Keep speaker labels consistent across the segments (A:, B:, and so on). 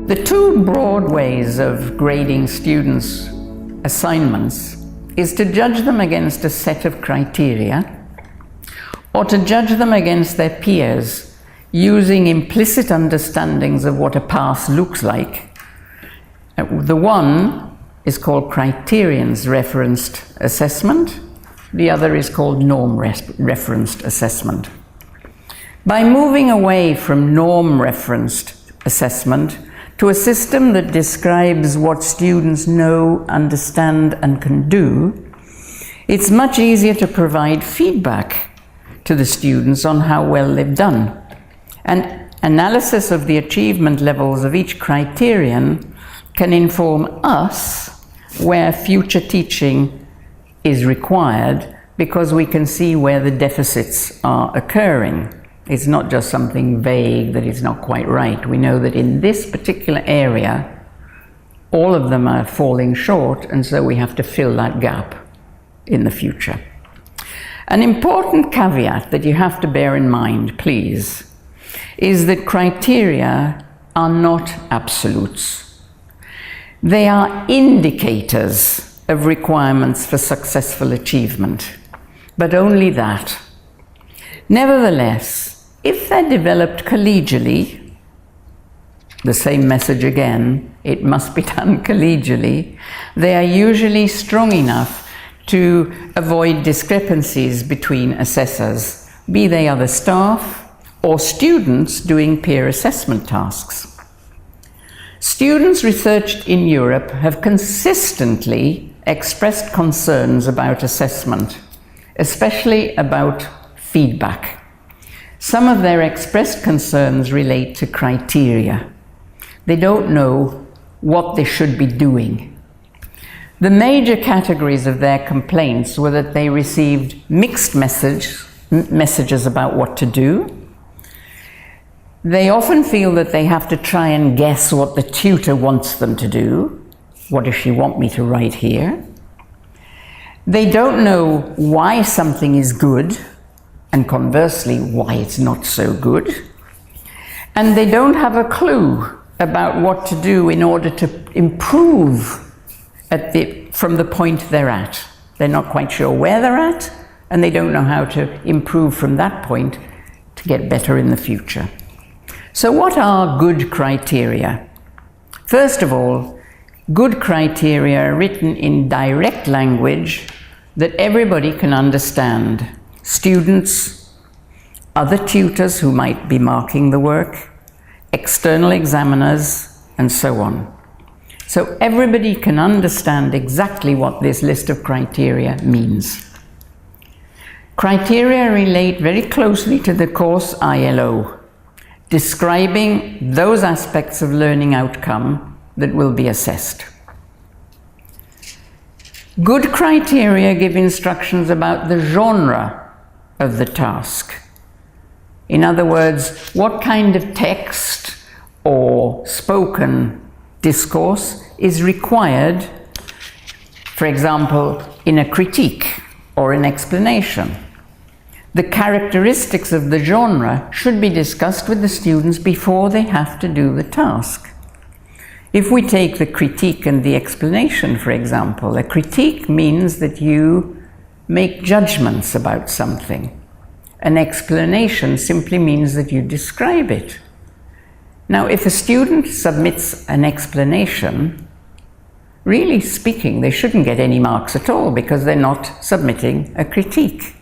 A: The two broad ways of grading students' assignments is to judge them against a set of criteria or to judge them against their peers using implicit understandings of what a pass looks like. The one is called Criterion's referenced assessment. The other is called norm referenced assessment. By moving away from norm referenced assessment to a system that describes what students know, understand, and can do, it's much easier to provide feedback to the students on how well they've done. And analysis of the achievement levels of each criterion can inform us where future teaching is required, because we can see where the deficits are occurring. It's not just something vague that is not quite right. We know that in this particular area, all of them are falling short, and so we have to fill that gap in the future. An important caveat that you have to bear in mind, please, is that criteria are not absolutes. They are indicators of requirements for successful achievement, but only that. Nevertheless, if they're developed collegially, the same message again, it must be done collegially, they are usually strong enough to avoid discrepancies between assessors, be they other staff or students doing peer assessment tasks. Students researched in Europe have consistently expressed concerns about assessment, especially about feedback. Some of their expressed concerns relate to criteria. They don't know what they should be doing. The major categories of their complaints were that they received mixed messages about what to do. They often feel that they have to try and guess what the tutor wants them to do. What does she want me to write here? They don't know why something is good, and conversely, why it's not so good. And they don't have a clue about what to do in order to improve from the point they're at. They're not quite sure where they're at, and they don't know how to improve from that point to get better in the future. So what are good criteria? First of all, good criteria are written in direct language that everybody can understand. Students, other tutors who might be marking the work, external examiners, and so on. So everybody can understand exactly what this list of criteria means. Criteria relate very closely to the course ILO, describing those aspects of learning outcome that will be assessed. Good criteria give instructions about the genre of the task. In other words, what kind of text or spoken discourse is required, for example, in a critique or an explanation. The characteristics of the genre should be discussed with the students before they have to do the task. If we take the critique and the explanation, for example, a critique means that you make judgments about something. An explanation simply means that you describe it. Now, if a student submits an explanation, really speaking, they shouldn't get any marks at all because they're not submitting a critique.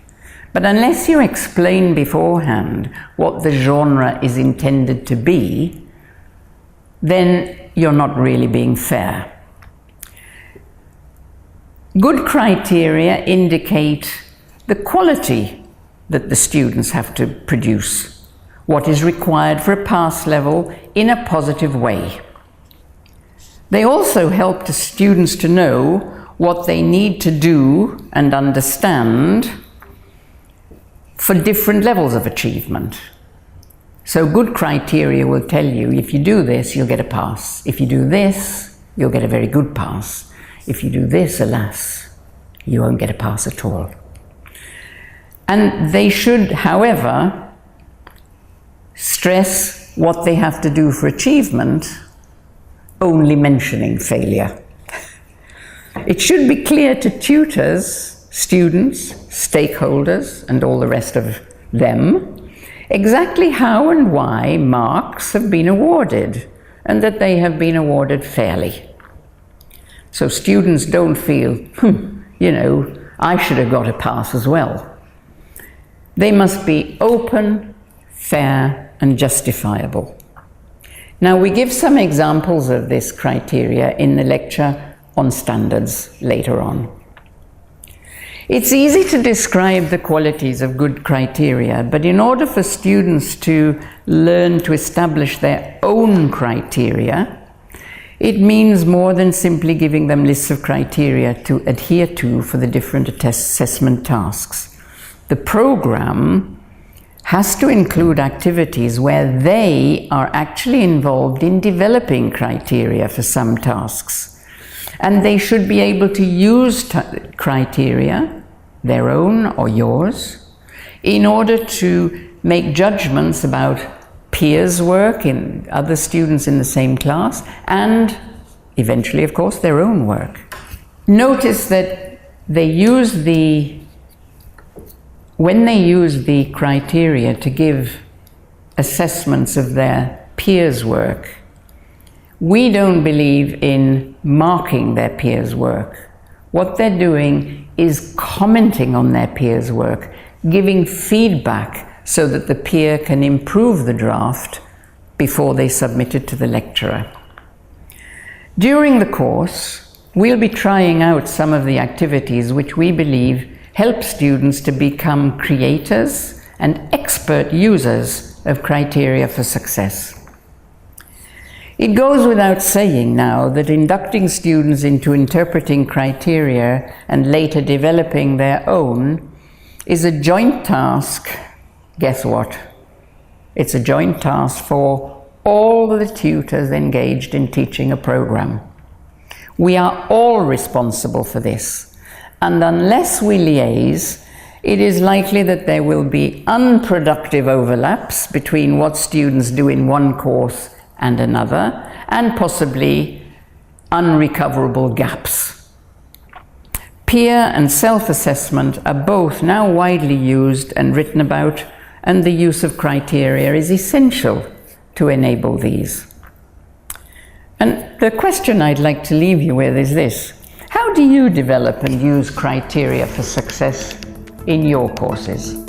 A: But unless you explain beforehand what the genre is intended to be, then you're not really being fair. Good criteria indicate the quality that the students have to produce, what is required for a pass level in a positive way. They also help the students to know what they need to do and understand for different levels of achievement. So good criteria will tell you, if you do this, you'll get a pass. If you do this, you'll get a very good pass. If you do this, alas, you won't get a pass at all. And they should, however, stress what they have to do for achievement only mentioning failure. It should be clear to tutors, students, stakeholders, and all the rest of them exactly how and why marks have been awarded, and that they have been awarded fairly. So students don't feel, you know, I should have got a pass as well. They must be open, fair, and justifiable. Now, we give some examples of this criteria in the lecture on standards later on. It's easy to describe the qualities of good criteria, but in order for students to learn to establish their own criteria, it means more than simply giving them lists of criteria to adhere to for the different assessment tasks. The program has to include activities where they are actually involved in developing criteria for some tasks. And they should be able to use criteria, their own or yours, in order to make judgments about peers' work in other students in the same class, and eventually, of course, their own work. Notice that when they use the criteria to give assessments of their peers' work, we don't believe in marking their peers' work. What they're doing is commenting on their peers' work, giving feedback so that the peer can improve the draft before they submit it to the lecturer. During the course, we'll be trying out some of the activities which we believe help students to become creators and expert users of criteria for success. It goes without saying now that inducting students into interpreting criteria and later developing their own is a joint task. Guess what? It's a joint task for all the tutors engaged in teaching a program. We are all responsible for this, and unless we liaise, it is likely that there will be unproductive overlaps between what students do in one course and another, and possibly unrecoverable gaps. Peer and self-assessment are both now widely used and written about, and the use of criteria is essential to enable these. And the question I'd like to leave you with is this: how do you develop and use criteria for success in your courses?